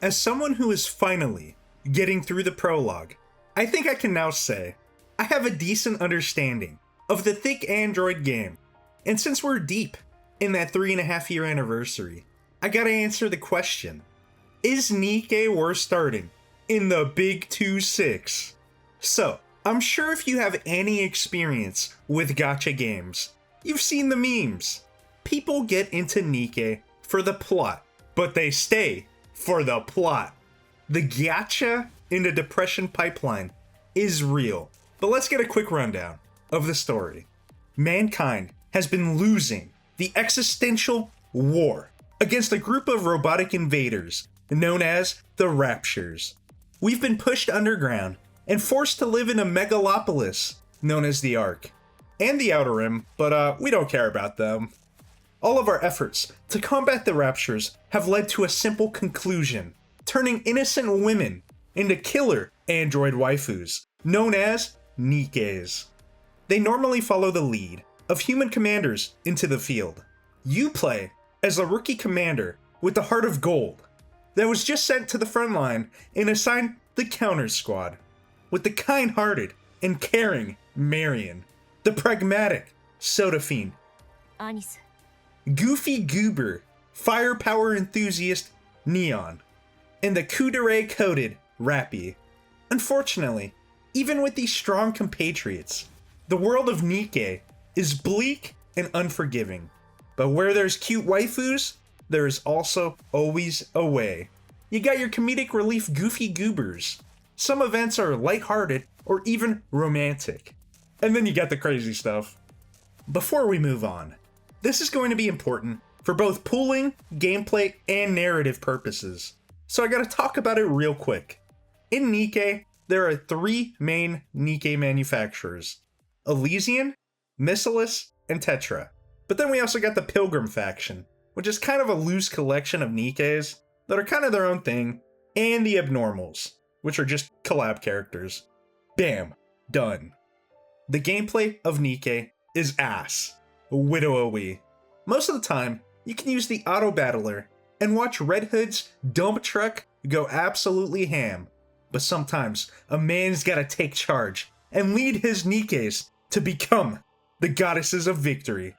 As someone who is finally getting through the prologue, I think I can now say I have a decent understanding of the thick Android game. And since we're deep in that 3.5-year anniversary, I gotta answer the question, is NIKKE worth starting in the Big 2-6? So, I'm sure if you have any experience with gacha games, you've seen the memes. People get into NIKKE for the plot, but they stay for the plot. The gacha in the depression pipeline is real. But let's get a quick rundown of the story. Mankind has been losing the existential war against a group of robotic invaders known as the Raptures. We've been pushed underground and forced to live in a megalopolis known as the Ark and the Outer Rim, but we don't care about them. All of our efforts to combat the Raptures have led to a simple conclusion, turning innocent women into killer android waifus, known as NIKKEs. They normally follow the lead of human commanders into the field. You play as a rookie commander with the heart of gold that was just sent to the front line and assigned the counter squad, with the kind-hearted and caring Marion, the pragmatic Soda Fiend, goofy goober, firepower enthusiast Neon, and the kudere-coated Rappy. Unfortunately, even with these strong compatriots, the world of NIKKE is bleak and unforgiving. But where there's cute waifus, there is also always a way. You got your comedic relief goofy goobers. Some events are lighthearted or even romantic. And then you got the crazy stuff. Before we move on, this is going to be important for both pooling, gameplay, and narrative purposes. So I gotta talk about it real quick. In NIKKE, there are 3 main NIKKE manufacturers: Elysian, Missilus, and Tetra. But then we also got the Pilgrim faction, which is kind of a loose collection of NIKKEs that are kind of their own thing, and the Abnormals, which are just collab characters. Bam, done. The gameplay of NIKKE is ass. Widowy. Most of the time, you can use the auto battler and watch Red Hood's dump truck go absolutely ham. But sometimes, a man's gotta take charge and lead his NIKKEs to become the goddesses of victory.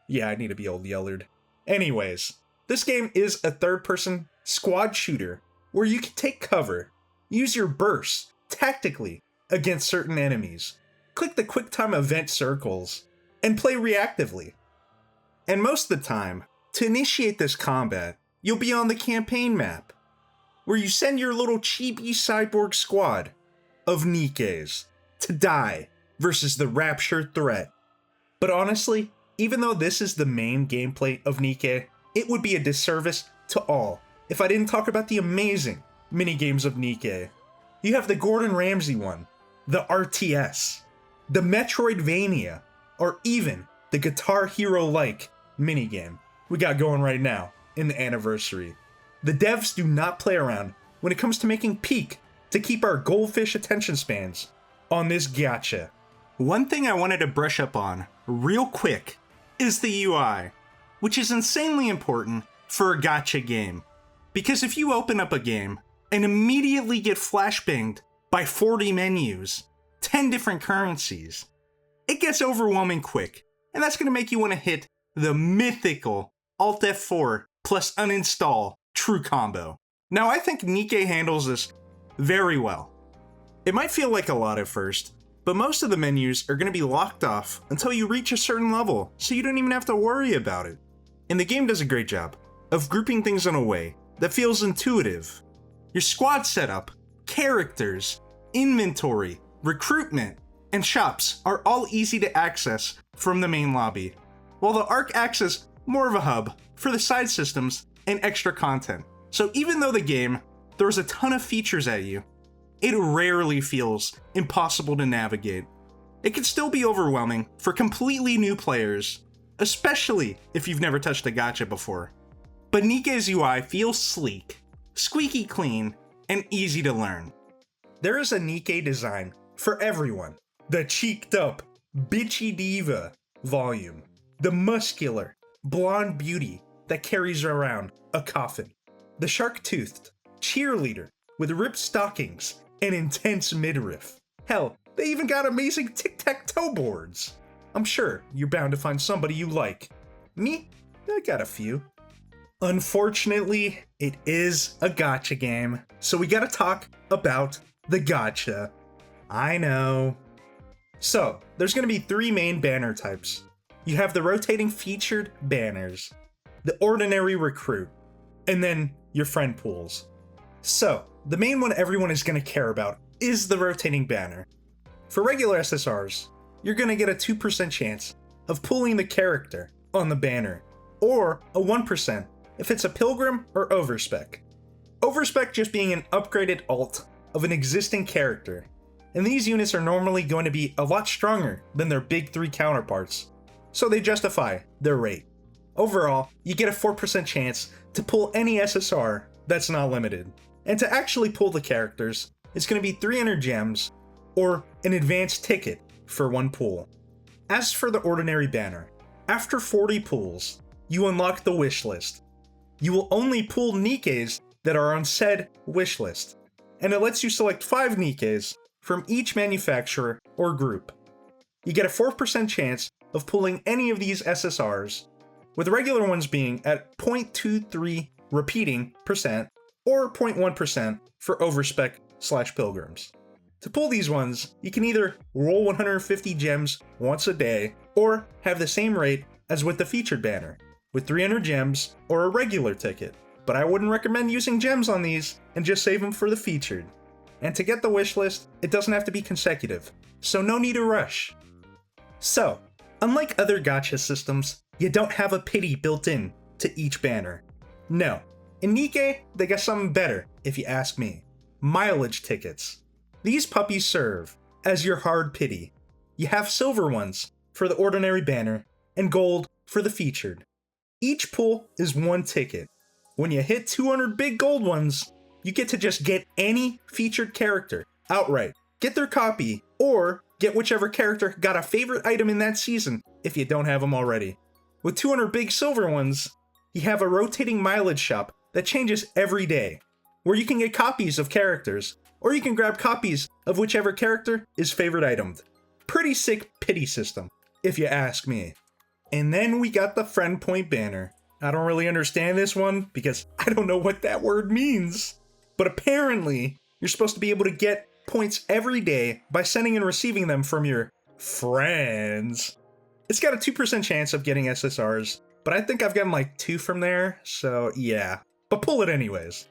Yeah, I need to be old Yellard. Anyways, this game is a third-person squad shooter where you can take cover, use your bursts tactically against certain enemies, click the QuickTime event circles, and play reactively. And most of the time, to initiate this combat, you'll be on the campaign map, where you send your little chibi cyborg squad of NIKKEs to die versus the Rapture threat. But honestly, even though this is the main gameplay of NIKKE, it would be a disservice to all if I didn't talk about the amazing minigames of NIKKE. You have the Gordon Ramsay one, the RTS, the Metroidvania, or even the Guitar Hero-like minigame we got going right now in the anniversary. The devs do not play around when it comes to making peak to keep our goldfish attention spans on this gacha. One thing I wanted to brush up on real quick is the UI, which is insanely important for a gacha game. Because if you open up a game and immediately get flashbanged by 40 menus, 10 different currencies, it gets overwhelming quick, and that's going to make you want to hit the mythical Alt F4 plus uninstall true combo. Now, I think NIKKE handles this very well. It might feel like a lot at first, but most of the menus are going to be locked off until you reach a certain level, so you don't even have to worry about it. And the game does a great job of grouping things in a way that feels intuitive. Your squad setup, characters, inventory, recruitment, and shops are all easy to access from the main lobby, while the Ark acts as more of a hub for the side systems and extra content. So even though the game throws a ton of features at you, it rarely feels impossible to navigate. It can still be overwhelming for completely new players, especially if you've never touched a gacha before. But NIKKE's UI feels sleek, squeaky clean, and easy to learn. There is a NIKKE design for everyone. The cheeked up, bitchy diva volume. The muscular, blonde beauty that carries around a coffin. The shark-toothed, cheerleader with ripped stockings and intense midriff. Hell, they even got amazing tic-tac-toe boards. I'm sure you're bound to find somebody you like. Me? I got a few. Unfortunately, it is a gacha game, so we gotta talk about the gacha. I know. So, there's gonna be 3 main banner types. You have the rotating featured banners, the ordinary recruit, and then your friend pools. So, the main one everyone is gonna care about is the rotating banner. For regular SSRs, you're gonna get a 2% chance of pulling the character on the banner, or a 1% if it's a pilgrim or overspec. Overspec just being an upgraded alt of an existing character, and these units are normally going to be a lot stronger than their big 3 counterparts, so they justify their rate. Overall, you get a 4% chance to pull any SSR that's not limited. And to actually pull the characters, it's going to be 300 gems, or an advanced ticket for 1 pull. As for the ordinary banner, after 40 pulls, you unlock the wishlist. You will only pull NIKKEs that are on said wishlist, and it lets you select 5 NIKKEs from each manufacturer or group. You get a 4% chance of pulling any of these SSRs, with regular ones being at 0.23 repeating percent or 0.1% for overspec/pilgrims. To pull these ones, you can either roll 150 gems once a day, or have the same rate as with the featured banner, with 300 gems or a regular ticket. But I wouldn't recommend using gems on these, and just save them for the featured. And to get the wishlist, it doesn't have to be consecutive, so no need to rush. So, unlike other gacha systems, you don't have a pity built in to each banner. No, in NIKKE, they got something better, if you ask me. Mileage tickets. These puppies serve as your hard pity. You have silver ones for the ordinary banner, and gold for the featured. Each pull is 1 ticket. When you hit 200 big gold ones, you get to just get any featured character outright. Get their copy, or get whichever character got a favorite item in that season if you don't have them already. With 200 big silver ones, you have a rotating mileage shop that changes every day, where you can get copies of characters, or you can grab copies of whichever character is favorite itemed. Pretty sick pity system, if you ask me. And then we got the friend point banner. I don't really understand this one because I don't know what that word means. But apparently, you're supposed to be able to get points every day by sending and receiving them from your friends. It's got a 2% chance of getting SSRs, but I think I've gotten like 2 from there, so yeah. But pull it anyways.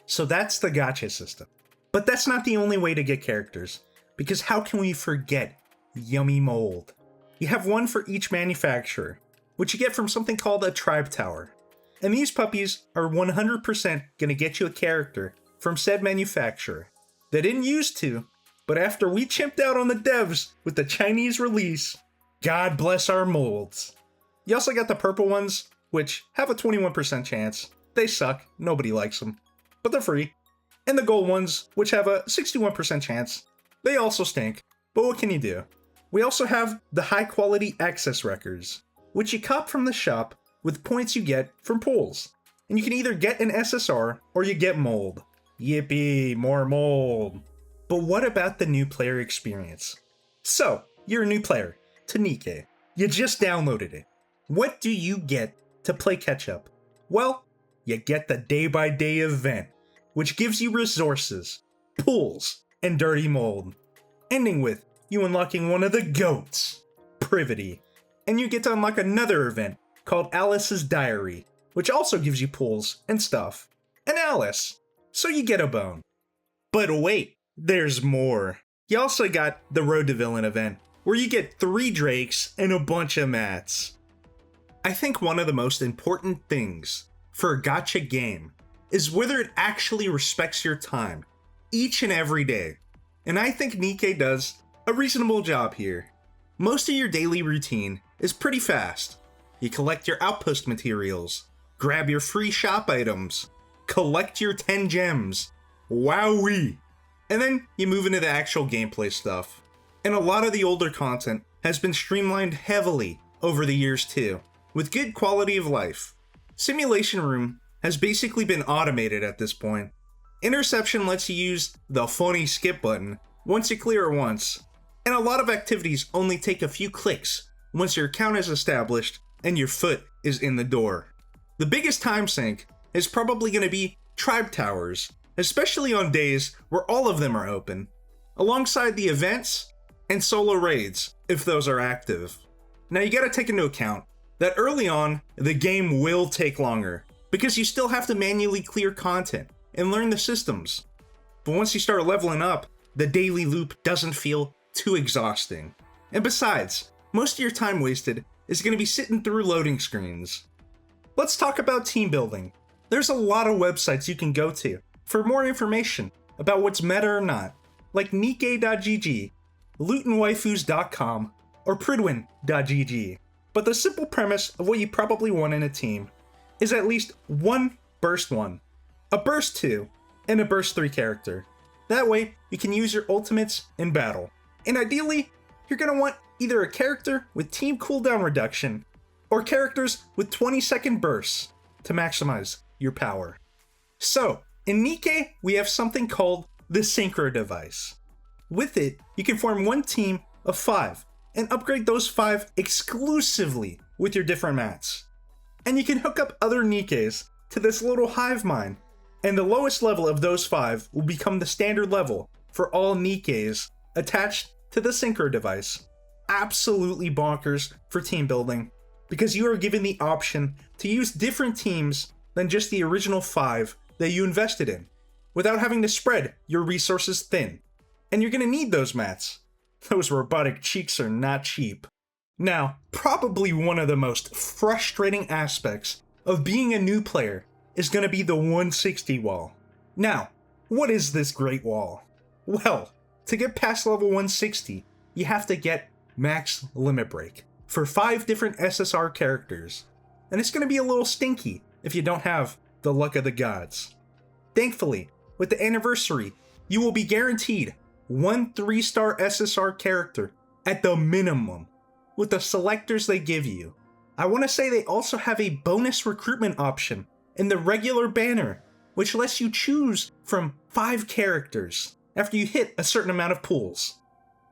So that's the gacha system. But that's not the only way to get characters, because how can we forget yummy mold? You have 1 for each manufacturer, which you get from something called a tribe tower. And these puppies are 100% gonna get you a character from said manufacturer. They didn't used to, but after we chimped out on the devs with the Chinese release, God bless our molds. You also got the purple ones, which have a 21% chance. They suck, nobody likes them, but they're free. And the gold ones, which have a 61% chance. They also stink, but what can you do? We also have the high quality access records, which you cop from the shop with points you get from pulls. And you can either get an SSR or you get mold. Yippee, more mold. But what about the new player experience? So, you're a new player to NIKKE. You just downloaded it. What do you get to play catch up? Well, you get the day-by-day event, which gives you resources, pulls, and dirty mold. Ending with you unlocking one of the GOATs, Privity. And you get to unlock another event called Alice's Diary, which also gives you pulls and stuff. And Alice, so you get a bone. But wait, there's more. You also got the Road to Villain event, where you get 3 Drakes and a bunch of mats. I think one of the most important things for a gacha game is whether it actually respects your time, each and every day. And I think NIKKE does a reasonable job here. Most of your daily routine is pretty fast. You collect your outpost materials, grab your free shop items, collect your 10 gems, wowee! And then you move into the actual gameplay stuff. And a lot of the older content has been streamlined heavily over the years too, with good quality of life. Simulation Room has basically been automated at this point, Interception lets you use the funny skip button once you clear it once, and a lot of activities only take a few clicks once your account is established and your foot is in the door. The biggest time sink is probably going to be tribe towers, especially on days where all of them are open, alongside the events and solo raids if those are active. Now you gotta take into account that early on, the game will take longer because you still have to manually clear content and learn the systems. But once you start leveling up, the daily loop doesn't feel too exhausting. And besides, most of your time wasted is gonna be sitting through loading screens. Let's talk about team building. There's a lot of websites you can go to for more information about what's meta or not, like NIKKE.gg, lootinwaifus.com, or Pridwin.gg. But the simple premise of what you probably want in a team is at least one Burst 1, a Burst 2, and a Burst 3 character. That way, you can use your ultimates in battle. And ideally, you're going to want either a character with team cooldown reduction, or characters with 20-second bursts to maximize your power. So, in NIKKE, we have something called the Synchro device. With it, you can form one team of 5 and upgrade those 5 exclusively with your different mats. And you can hook up other NIKKEs to this little hive mind, and the lowest level of those 5 will become the standard level for all NIKKEs attached to the Synchro device. Absolutely bonkers for team building, because you are given the option to use different teams than just the original 5 that you invested in, without having to spread your resources thin. And you're gonna need those mats. Those robotic cheeks are not cheap. Now, probably one of the most frustrating aspects of being a new player is gonna be the 160 wall. Now, what is this great wall? Well, to get past level 160, you have to get max limit break for 5 different SSR characters. And it's gonna be a little stinky if you don't have the luck of the gods. Thankfully, with the anniversary, you will be guaranteed 1 3-star SSR character at the minimum with the selectors they give you. I want to say they also have a bonus recruitment option in the regular banner, which lets you choose from 5 characters after you hit a certain amount of pools.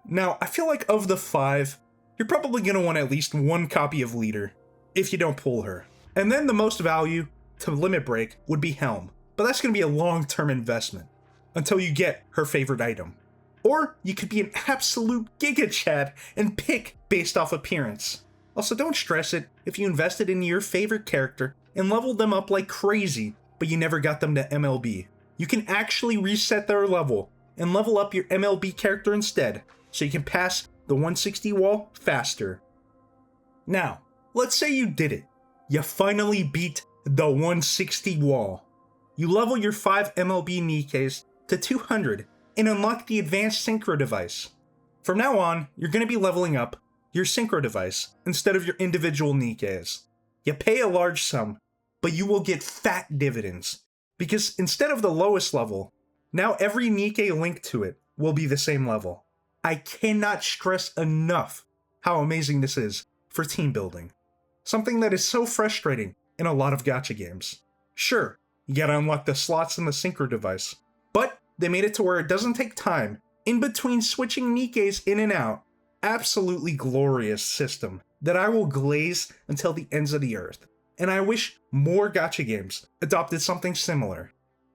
Now, I feel like of the 5, you're probably going to want at least 1 copy of Leader if you don't pull her. And then the most value to limit break would be Helm, but that's going to be a long-term investment until you get her favorite item. Or you could be an absolute Giga Chad and pick based off appearance. Also, don't stress it if you invested in your favorite character and leveled them up like crazy, but you never got them to MLB. You can actually reset their level and level up your MLB character instead, so you can pass the 160 wall faster. Now, let's say you did it. You finally beat the 160 wall. You level your 5 MLB NIKKEs to 200 and unlock the advanced Synchro device. From now on, you're going to be leveling up your Synchro device instead of your individual NIKKEs. You pay a large sum, but you will get fat dividends, because instead of the lowest level, now every NIKKE linked to it will be the same level. I cannot stress enough how amazing this is for team building. Something that is so frustrating in a lot of gacha games. Sure, you gotta unlock the slots in the Synchro device, but they made it to where it doesn't take time in between switching NIKKEs in and out. Absolutely glorious system that I will glaze until the ends of the earth. And I wish more gacha games adopted something similar.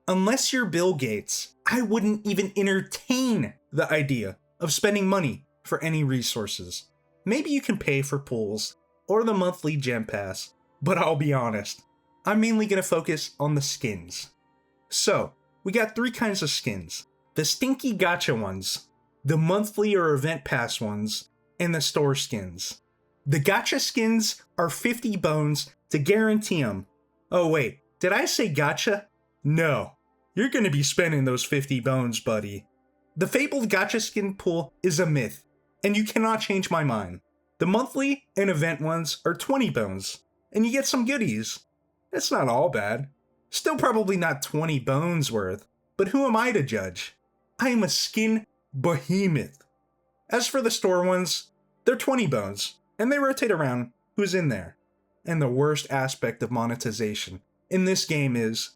Unless you're Bill Gates, I wouldn't even entertain the idea of spending money for any resources. Maybe you can pay for pools or the monthly gem pass, but I'll be honest, I'm mainly going to focus on the skins. So, we got 3 kinds of skins. The stinky gacha ones, the monthly or event pass ones, and the store skins. The gacha skins are 50 bones to guarantee them. Oh wait, did I say gacha? No. You're gonna be spending those 50 bones, buddy. The fabled gacha skin pool is a myth, and you cannot change my mind. The monthly and event ones are 20 bones, and you get some goodies. It's not all bad. Still probably not 20 bones worth, but who am I to judge? I am a skin behemoth. As for the store ones, they're 20 bones, and they rotate around who's in there. And the worst aspect of monetization in this game is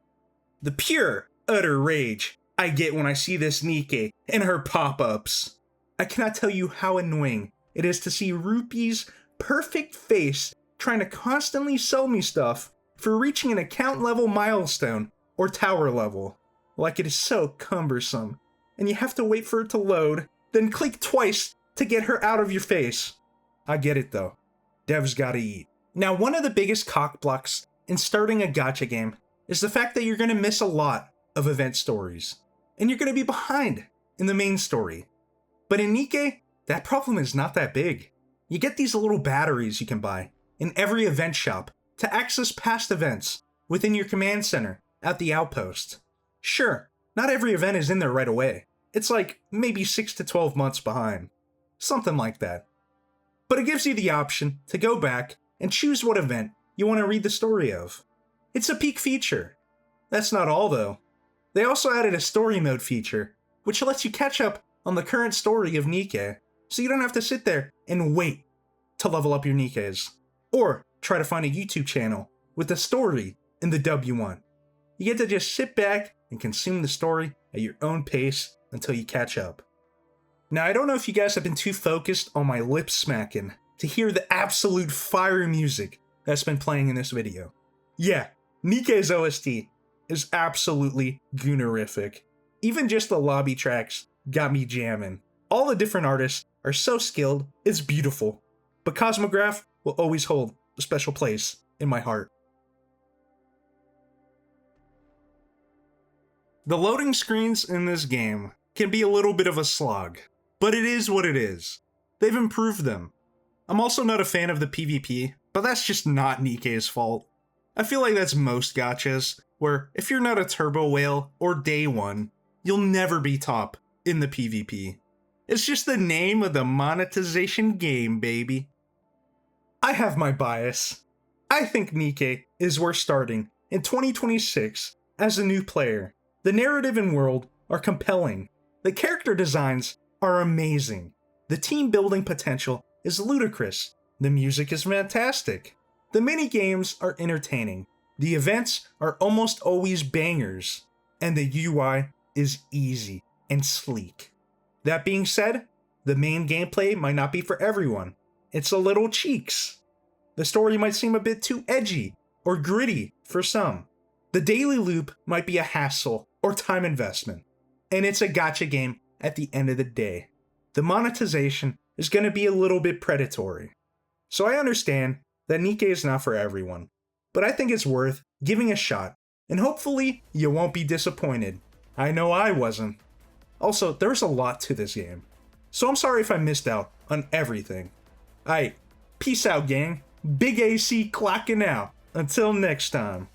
the pure, utter rage I get when I see this NIKKE and her pop-ups. I cannot tell you how annoying it is to see Rupee's perfect face trying to constantly sell me stuff for reaching an account level milestone or tower level. Like, it is so cumbersome, and you have to wait for it to load, then click twice to get her out of your face. I get it though. Devs gotta eat. Now, one of the biggest cockblocks in starting a gacha game is the fact that you're gonna miss a lot of event stories, and you're gonna be behind in the main story. But in NIKKE, that problem is not that big. You get these little batteries you can buy in every event shop to access past events within your command center at the outpost. Sure, not every event is in there right away. It's like maybe 6 to 12 months behind. Something like that. But it gives you the option to go back and choose what event you want to read the story of. It's a peak feature. That's not all though. They also added a story mode feature, which lets you catch up on the current story of NIKKE, so you don't have to sit there and wait to level up your NIKKEs, or try to find a YouTube channel with the story in the W1. You get to just sit back and consume the story at your own pace until you catch up. Now, I don't know if you guys have been too focused on my lip smacking to hear the absolute fire music that's been playing in this video. Yeah, NIKKE's OST is absolutely goonerific. Even just the lobby tracks got me jamming. All the different artists are so skilled, it's beautiful. But Cosmograph will always hold a special place in my heart. The loading screens in this game can be a little bit of a slog, but it is what it is. They've improved them. I'm also not a fan of the PvP, but that's just not NIKKE's fault. I feel like that's most gachas, where if you're not a turbo whale or day one, you'll never be top in the PvP. It's just the name of the monetization game, baby. I have my bias. I think NIKKE is worth starting in 2026 as a new player. The narrative and world are compelling. The character designs are amazing. The team building potential is ludicrous. The music is fantastic. The mini-games are entertaining. The events are almost always bangers. And the UI is easy and sleek. That being said, the main gameplay might not be for everyone. It's a little cheeks. The story might seem a bit too edgy or gritty for some. The daily loop might be a hassle or time investment. And it's a gacha game at the end of the day. The monetization is going to be a little bit predatory. So I understand that NIKKE is not for everyone, but I think it's worth giving a shot, and hopefully you won't be disappointed. I know I wasn't. Also, there's a lot to this game, so I'm sorry if I missed out on everything. Aight, peace out gang, Big AC clocking out. Until next time.